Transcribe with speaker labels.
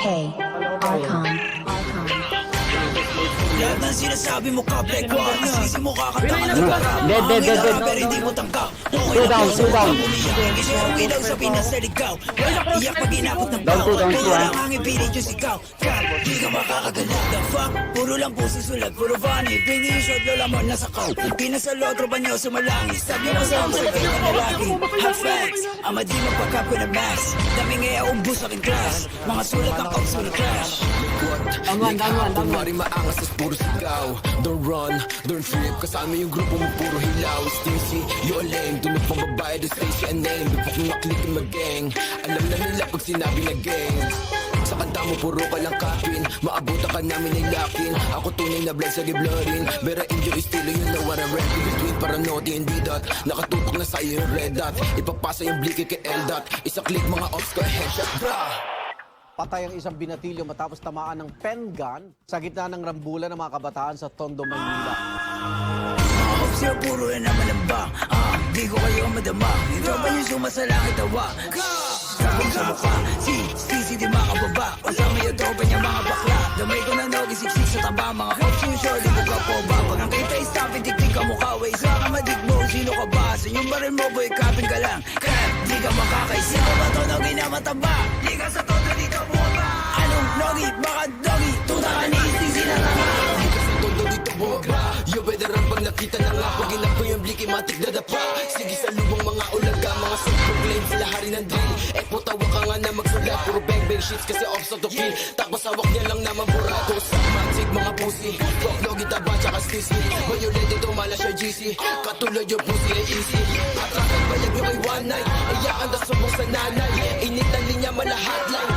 Speaker 1: Archon.
Speaker 2: Lahat ng sinasabi mo ka, Black One. Asisi mo kakatanga ng para.
Speaker 3: Dead.
Speaker 2: Pero hindi mo tangka.
Speaker 3: Two down.
Speaker 2: Kasi ang ilaw sa Pinas sa ligaw. Iyak pag inakot ng
Speaker 3: Down
Speaker 2: pao.
Speaker 3: two,
Speaker 2: Puro lang ang ipilit yung sigaw. Di ka makakagalaw. The fuck? Puro lang puso sulat. Puro funny. Pingi yung shot, lola mo nasa kaw. Pinas sa lotro ba niyo sumalangis? Sabi mo sa ako sa kayo na lagi. Hot facts. Ama di magpagkap ko na max. Daming ngaya umbus aking class. Mga sulat ang kaw sulat crash.
Speaker 4: Kumari maangas tas puro sigaw. Don't run, don't trip. Kasama yung grupo mo puro hilaw. Stingy, you a lame. Dunod pang babae, the station and name. Bipok yung maklik yung mag-gang. Alam na nila pag sinabi na gang. Sa kanta mo puro ka lang kapin. Maabutan ka namin ay lakin. Ako tunay na blood sa giblorin. Bera injo estilo yun na what I rap. Between para naughty and D-dot. Nakatutok na sa'yo yung red dot. Ipapasa yung bliki kay L-dot. Isa click mga ops ko headshot bra.
Speaker 5: Patay ang isang binatilyo matapos tamaan ng pen gun sa gitna ng rambulan ng mga kabataan sa Tondo, Maynila.
Speaker 2: Siya puro na naman ang ba. Di ko kayo madama. Ito ba yung sumasalangit tawa? Sabong sa mukha. Si di makababa. Kasama yung tropa niya mga bakla. Damay ko na nogi siksik sa taba. Mga cops yung short, di ko ka po ba? Pag ang kita istapin, tiktik ka mukha. Way sa ka madigmo, sino ka ba? Sa yung baril mo, boy, kapin ka lang. Crap, di ka makakaisip. Ito ba to nogi na mataba? Di ka sa todo, di ka bumaba. Anong nogi? Baka dogi? Tuta ka ni isisi na nga.
Speaker 4: Todo dito bumaba. Yo, veteran pag nakita na nga. Pag inap ko yung bliki, matik na dapa. Sige sa lubong mga ulaga. Mga self-proclaim sila hari ng drill. Putawa ka nga na magsulat. Puro bang-bang shits kasi off sa to feel. Tapos hawak niya lang naman burato. Sa matik mga pussy. Rock dog itaba tsaka stissy. Violate ito mala siya GC. Katulad yung pussy ay easy. Atrakan balag yung ay one night. Iyakan na subong sa nanay. Init ang linya mala hotline.